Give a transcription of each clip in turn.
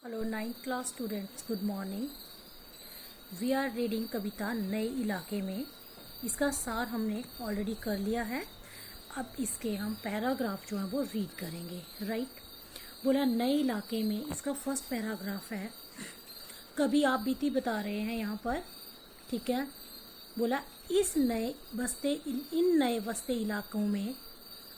Hello ninth class students, good morning. We are reading कविता नए इलाके में। इसका सार हमने ऑलरेडी कर लिया है। अब इसके हम पैराग्राफ जो है वो रीड करेंगे। राइट। बोला नए इलाके में, इसका फर्स्ट पैराग्राफ है। कभी आप बीती बता रहे हैं यहाँ पर, ठीक है। बोला इन नए बसते इलाकों में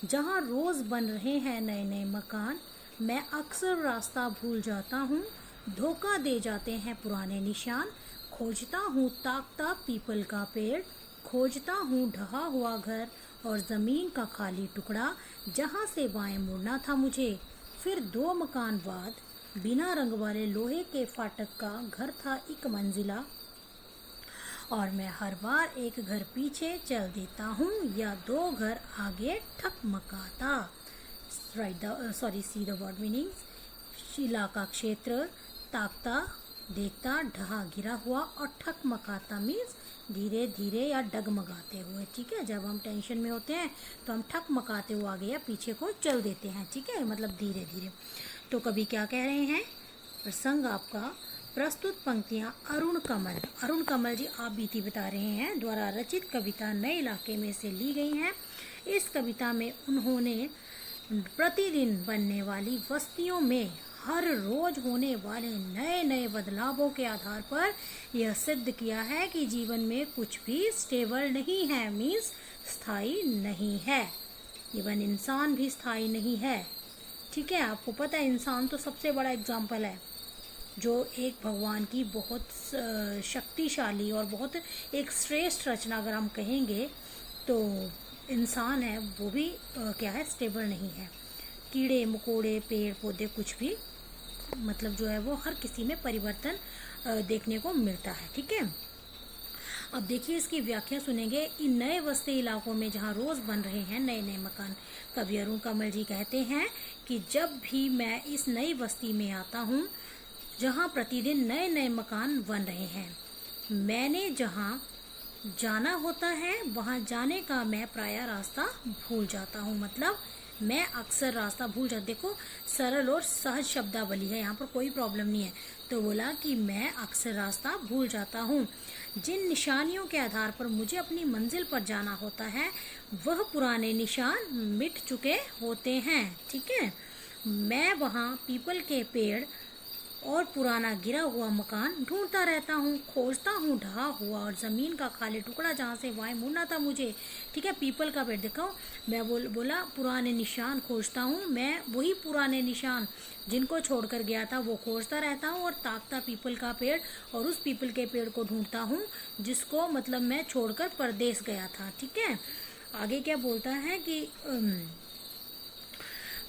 जहाँ रोज़ बन रहे हैं नए नए मकान, मैं अक्सर रास्ता भूल जाता हूँ। धोखा दे जाते हैं पुराने निशान। खोजता हूँ ताकता पीपल का पेड़, खोजता हूँ ढहा हुआ घर और ज़मीन का खाली टुकड़ा जहाँ से बाएं मुड़ना था मुझे। फिर 2 मकान बाद बिना रंग वाले लोहे के फाटक का घर था एक मंजिला, और मैं हर बार एक घर पीछे चल देता हूँ या 2 घर आगे ठकमकाता। See the word meanings. शिला का क्षेत्र, ताकता देखता, ढहा गिरा हुआ, और ठकमकाता मीन्स धीरे धीरे या डगमगाते हुए। ठीक है, जब हम टेंशन में होते हैं तो हम ठकमकाते हुए आगे या पीछे को चल देते हैं। ठीक है, मतलब धीरे धीरे। तो कभी क्या कह रहे हैं, प्रसंग आपका प्रस्तुत पंक्तियाँ अरुण कमल जी आप बीती बता रहे हैं द्वारा रचित कविता नए इलाके में से ली गई हैं। इस कविता में उन्होंने प्रतिदिन बनने वाली बस्तियों में हर रोज होने वाले नए नए बदलावों के आधार पर यह सिद्ध किया है कि जीवन में कुछ भी स्टेबल नहीं है, मीन्स स्थायी नहीं है। इवन इंसान भी स्थायी नहीं है। ठीक है, आपको पता है इंसान तो सबसे बड़ा एग्जाम्पल है, जो एक भगवान की बहुत शक्तिशाली और बहुत एक श्रेष्ठ रचना अगर हम कहेंगे तो इंसान है, वो भी क्या है, स्टेबल नहीं है। कीड़े मकोड़े पेड़ पौधे कुछ भी मतलब जो है वो हर किसी में परिवर्तन देखने को मिलता है। ठीक है, अब देखिए इसकी व्याख्या सुनेंगे। इन नए बस्ती इलाकों में जहाँ रोज बन रहे हैं नए नए मकान, कवि अरुण कमल जी कहते हैं कि जब भी मैं इस नई बस्ती में आता हूँ जहाँ प्रतिदिन नए नए मकान बन रहे हैं, मैंने जहाँ जाना होता है वहाँ जाने का मैं प्रायः रास्ता भूल जाता हूँ। मतलब मैं अक्सर रास्ता भूल जाता। देखो सरल और सहज शब्दावली है, यहाँ पर कोई प्रॉब्लम नहीं है। तो बोला कि मैं अक्सर रास्ता भूल जाता हूँ। जिन निशानियों के आधार पर मुझे अपनी मंजिल पर जाना होता है वह पुराने निशान मिट चुके होते हैं। ठीक है, मैं वहाँ पीपल के पेड़ और पुराना गिरा हुआ मकान ढूंढता रहता हूँ। खोजता हूँ ढहा हुआ और ज़मीन का खाली टुकड़ा जहाँ से बाएं मुड़ना था मुझे। ठीक है, पीपल का पेड़ दिखाओ। मैं बोला पुराने निशान खोजता हूँ, मैं वही पुराने निशान जिनको छोड़कर गया था वो खोजता रहता हूँ, और ताकता पीपल का पेड़ और उस पीपल के पेड़ को ढूंढता हूँ जिसको मतलब मैं छोड़कर परदेश गया था। ठीक है, आगे क्या बोलता है कि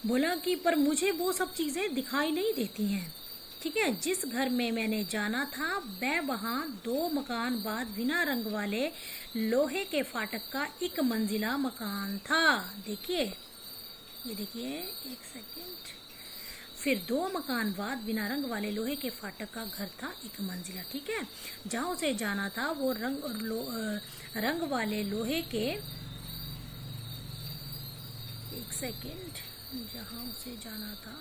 बोला कि पर मुझे वो सब चीज़ें दिखाई नहीं देती हैं। ठीक है, जिस घर में मैंने जाना था मैं वहाँ 2 मकान बाद बिना रंग वाले लोहे के फाटक का एक मंजिला मकान था। देखिए, ये देखिए, एक सेकेंड। फिर 2 मकान बाद बिना रंग वाले लोहे के फाटक का घर था एक मंजिला। ठीक है, जहाँ उसे जाना था वो रंग वाले लोहे के, एक सेकेंड, जहाँ उसे जाना था,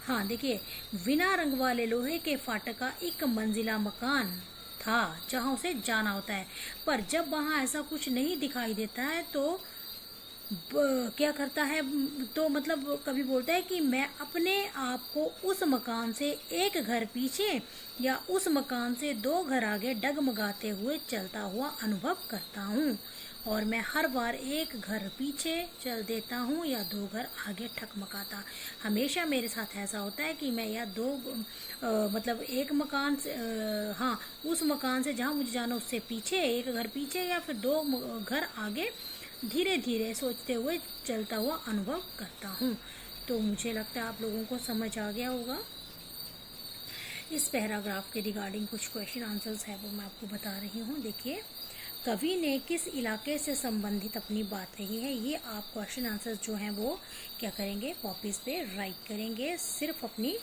हाँ देखिए, बिना रंग वाले लोहे के फाटक का एक मंजिला मकान था जहाँ उसे जाना होता है। पर जब वहाँ ऐसा कुछ नहीं दिखाई देता है तो क्या करता है, तो मतलब कभी बोलता है कि मैं अपने आप को उस मकान से एक घर पीछे या उस मकान से 2 घर आगे डगमगाते हुए चलता हुआ अनुभव करता हूँ, और मैं हर बार एक घर पीछे चल देता हूँ या 2 घर आगे ठकमकाता। हमेशा मेरे साथ ऐसा होता है कि मैं या 2 मतलब एक मकान से उस मकान से जहाँ मुझे जाना उससे पीछे एक घर पीछे या फिर 2 घर आगे धीरे धीरे सोचते हुए चलता हुआ अनुभव करता हूँ। तो मुझे लगता है आप लोगों को समझ आ गया होगा। इस पैराग्राफ के रिगार्डिंग कुछ क्वेश्चन आंसर्स है वो मैं आपको बता रही हूँ। देखिए, कवि ने किस इलाके से संबंधित अपनी बात कही है, ये आप क्वेश्चन आंसर्स जो हैं वो क्या करेंगे, कॉपीज पे राइट करेंगे, सिर्फ अपनी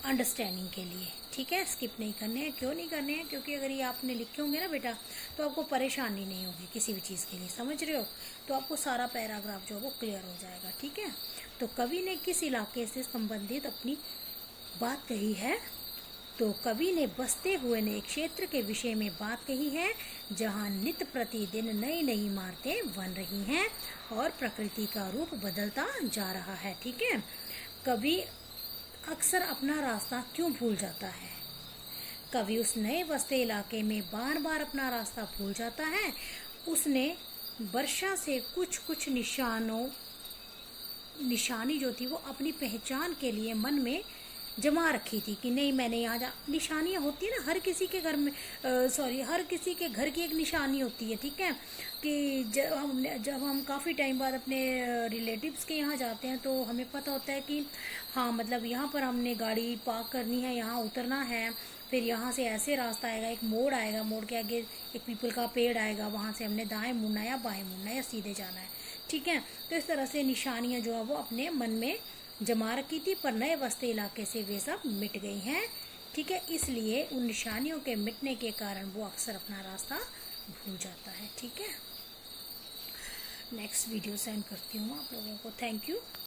अंडरस्टैंडिंग के लिए। ठीक है, स्किप नहीं करने हैं। क्यों नहीं करने हैं, क्योंकि अगर ये आपने लिखे होंगे ना बेटा तो आपको परेशानी नहीं होगी किसी भी चीज़ के लिए, समझ रहे हो। तो आपको सारा पैराग्राफ जो है वो क्लियर हो जाएगा। ठीक है, तो कवि ने किस इलाके से संबंधित अपनी बात कही है। तो कवि ने बसते हुए नए क्षेत्र के विषय में बात कही है, जहाँ नित्य प्रतिदिन नई नई इमारतें बन रही हैं और प्रकृति का रूप बदलता जा रहा है। ठीक है, कवि अक्सर अपना रास्ता क्यों भूल जाता है? कवि उस नए बसते इलाके में बार बार अपना रास्ता भूल जाता है। उसने वर्षा से कुछ कुछ निशानी जो थी वो अपनी पहचान के लिए मन में जमा रखी थी कि नहीं, मैंने यहाँ जा। निशानियाँ होती है ना, हर किसी के घर में हर किसी के घर की एक निशानी होती है। ठीक है, कि जब हम काफ़ी टाइम बाद अपने रिलेटिव्स के यहाँ जाते हैं तो हमें पता होता है कि हाँ मतलब यहाँ पर हमने गाड़ी पार्क करनी है, यहाँ उतरना है, फिर यहाँ से ऐसे रास्ता आएगा, एक मोड़ आएगा, मोड़ के आगे एक पीपल का पेड़ आएगा, वहाँ से हमने दाएं मुड़ना है या बाएं मुड़ना है या सीधे जाना है। ठीक है, तो इस तरह से निशानियाँ जो है वो अपने मन में जमा रखी थी, पर नए बस्ते इलाके से वे सब मिट गई हैं। ठीक है, इसलिए उन निशानियों के मिटने के कारण वो अक्सर अपना रास्ता भूल जाता है। ठीक है, नेक्स्ट वीडियो सेंड करती हूँ आप लोगों को। Thank you.